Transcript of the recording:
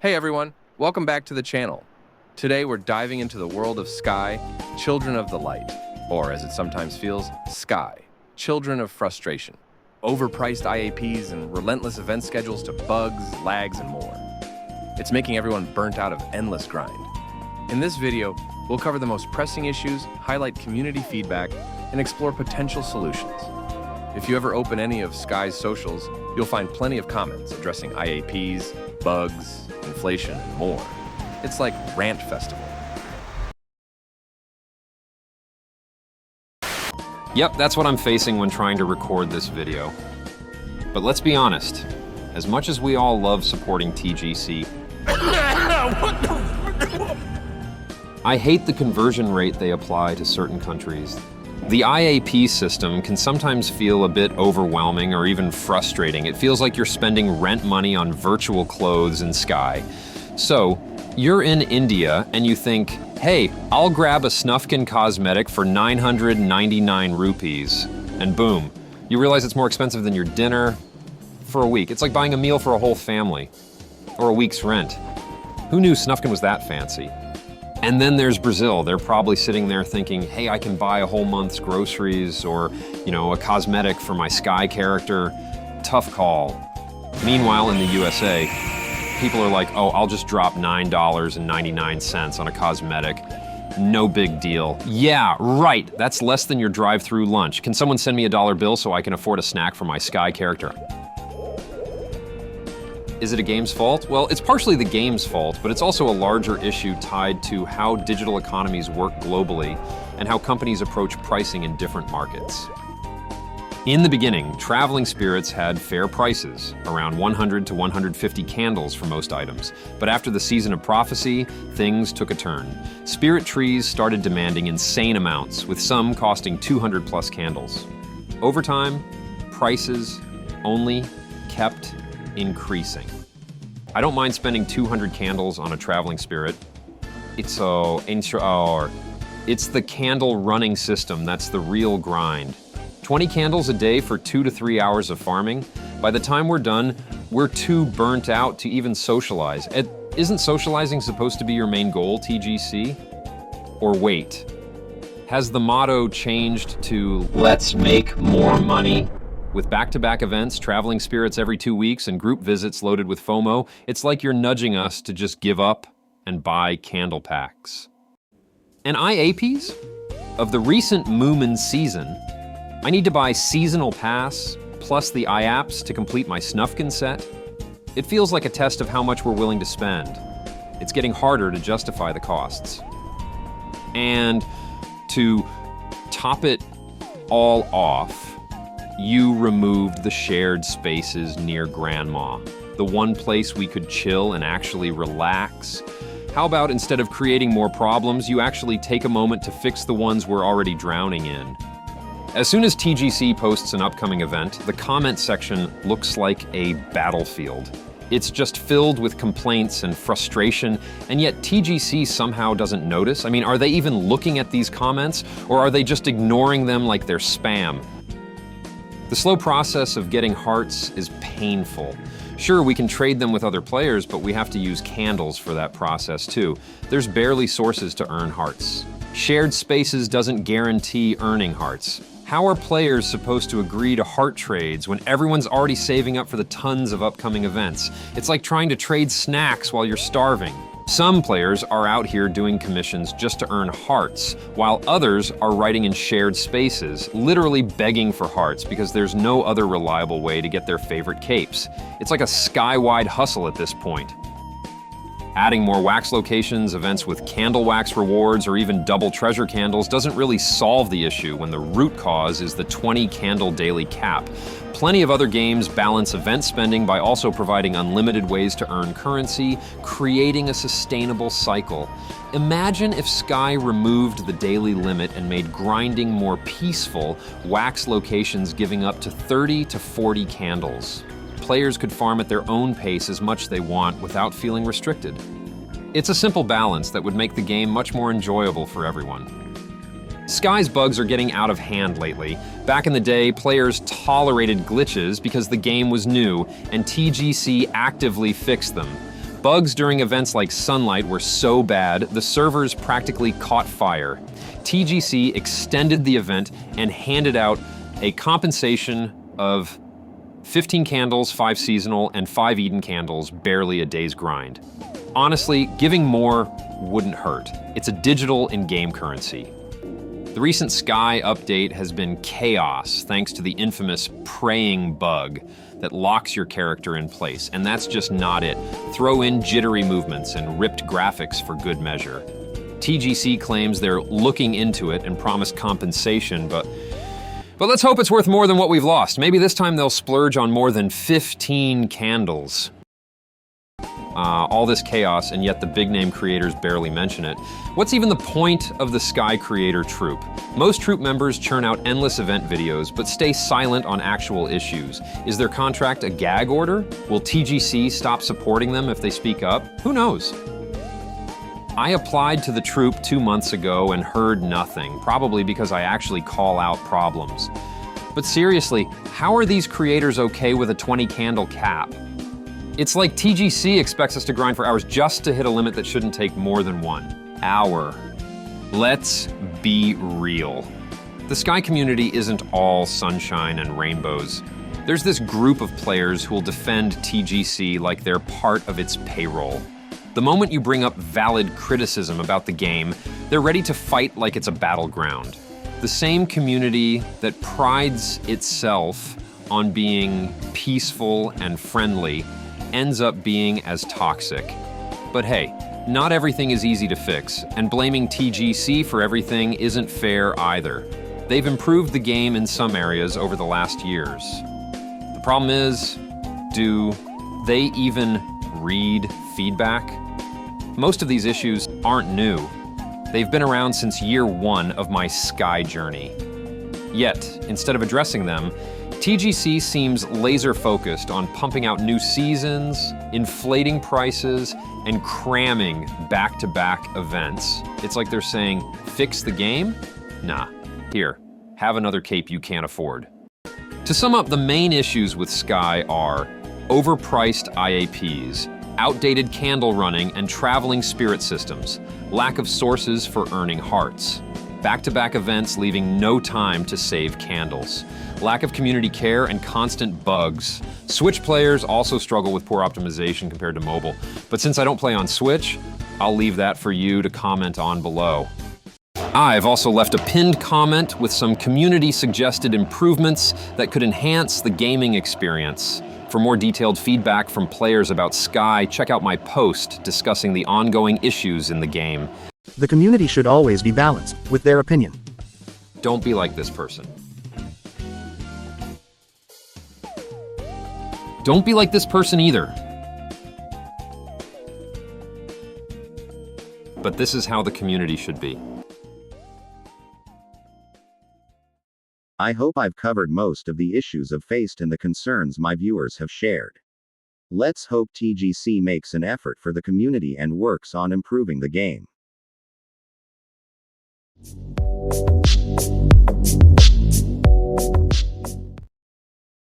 Hey everyone, welcome back to the channel. Today we're diving into the world of Sky, Children of the Light, or as it sometimes feels, Sky, Children of Frustration. Overpriced IAPs and relentless event schedules to bugs, lags, and more. It's making everyone burnt out of endless grind. In this video, we'll cover the most pressing issues, highlight community feedback, and explore potential solutions. If you ever open any of Sky's socials, you'll find plenty of comments addressing IAPs, bugs, inflation, and more. It's like Rant Festival. Yep, that's what I'm facing when trying to record this video. But let's be honest, as much as we all love supporting TGC, I hate the conversion rate they apply to certain countries. The IAP system can sometimes feel a bit overwhelming or even frustrating. It feels like you're spending rent money on virtual clothes in Sky. So, you're in India and you think, hey, I'll grab a Snufkin cosmetic for 999 rupees. And boom, you realize it's more expensive than your dinner for a week. It's like buying a meal for a whole family, or a week's rent. Who knew Snufkin was that fancy? And then there's Brazil. They're probably sitting there thinking, hey, I can buy a whole month's groceries or, a cosmetic for my Sky character. Tough call. Meanwhile, in the USA, people are like, oh, I'll just drop $9.99 on a cosmetic. No big deal. Yeah, right. That's less than your drive-through lunch. Can someone send me a dollar bill so I can afford a snack for my Sky character? Is it a game's fault? Well, it's partially the game's fault, but it's also a larger issue tied to how digital economies work globally and how companies approach pricing in different markets. In the beginning, traveling spirits had fair prices, around 100 to 150 candles for most items. But after the Season of Prophecy, things took a turn. Spirit trees started demanding insane amounts, with some costing 200 plus candles. Over time, prices only kept increasing. I don't mind spending 200 candles on a traveling spirit. It's the candle running system that's the real grind. 20 candles a day for 2 to 3 hours of farming. By the time we're done, we're too burnt out to even socialize. Isn't socializing supposed to be your main goal, TGC? Or wait, has the motto changed to let's make more money? With back-to-back events, traveling spirits every 2 weeks, and group visits loaded with FOMO, it's like you're nudging us to just give up and buy candle packs. And IAPs? Of the recent Moomin season, I need to buy Seasonal Pass, plus the IAPs to complete my Snufkin set. It feels like a test of how much we're willing to spend. It's getting harder to justify the costs. And to top it all off, you removed the shared spaces near Grandma, the one place we could chill and actually relax. How about instead of creating more problems, you actually take a moment to fix the ones we're already drowning in? As soon as TGC posts an upcoming event, the comment section looks like a battlefield. It's just filled with complaints and frustration, and yet TGC somehow doesn't notice. I mean, are they even looking at these comments, or are they just ignoring them like they're spam? The slow process of getting hearts is painful. Sure, we can trade them with other players, but we have to use candles for that process too. There's barely sources to earn hearts. Shared spaces doesn't guarantee earning hearts. How are players supposed to agree to heart trades when everyone's already saving up for the tons of upcoming events? It's like trying to trade snacks while you're starving. Some players are out here doing commissions just to earn hearts, while others are writing in shared spaces, literally begging for hearts because there's no other reliable way to get their favorite capes. It's like a Sky-wide hustle at this point. Adding more wax locations, events with candle wax rewards, or even double treasure candles doesn't really solve the issue when the root cause is the 20 candle daily cap. Plenty of other games balance event spending by also providing unlimited ways to earn currency, creating a sustainable cycle. Imagine if Sky removed the daily limit and made grinding more peaceful, wax locations giving up to 30 to 40 candles. Players could farm at their own pace as much they want without feeling restricted. It's a simple balance that would make the game much more enjoyable for everyone. Sky's bugs are getting out of hand lately. Back in the day, players tolerated glitches because the game was new, and TGC actively fixed them. Bugs during events like Sunlight were so bad, the servers practically caught fire. TGC extended the event and handed out a compensation of 15 candles, 5 seasonal, and 5 Eden candles, barely a day's grind. Honestly, giving more wouldn't hurt. It's a digital in-game currency. The recent Sky update has been chaos thanks to the infamous praying bug that locks your character in place, and that's just not it. Throw in jittery movements and ripped graphics for good measure. TGC claims they're looking into it and promise compensation, but let's hope it's worth more than what we've lost. Maybe this time they'll splurge on more than 15 candles. All this chaos, and yet the big-name creators barely mention it. What's even the point of the Sky Creator Troupe? Most troupe members churn out endless event videos, but stay silent on actual issues. Is their contract a gag order? Will TGC stop supporting them if they speak up? Who knows? I applied to the troupe 2 months ago and heard nothing, probably because I actually call out problems. But seriously, how are these creators okay with a 20 candle cap? It's like TGC expects us to grind for hours just to hit a limit that shouldn't take more than 1 hour. Let's be real. The Sky community isn't all sunshine and rainbows. There's this group of players who will defend TGC like they're part of its payroll. The moment you bring up valid criticism about the game, they're ready to fight like it's a battleground. The same community that prides itself on being peaceful and friendly ends up being as toxic. But hey, not everything is easy to fix, and blaming TGC for everything isn't fair either. They've improved the game in some areas over the last years. The problem is, do they even read feedback? Most of these issues aren't new. They've been around since year 1 of my Sky journey. Yet, instead of addressing them, TGC seems laser-focused on pumping out new seasons, inflating prices, and cramming back-to-back events. It's like they're saying, fix the game? Nah, here, have another cape you can't afford. To sum up, the main issues with Sky are overpriced IAPs, outdated candle running and traveling spirit systems, lack of sources for earning hearts, back-to-back events leaving no time to save candles, lack of community care, and constant bugs. Switch players also struggle with poor optimization compared to mobile, but since I don't play on Switch, I'll leave that for you to comment on below. I've also left a pinned comment with some community-suggested improvements that could enhance the gaming experience. For more detailed feedback from players about Sky, check out my post discussing the ongoing issues in the game. The community should always be balanced with their opinion. Don't be like this person. Don't be like this person either. But this is how the community should be. I hope I've covered most of the issues I've faced and the concerns my viewers have shared. Let's hope TGC makes an effort for the community and works on improving the game.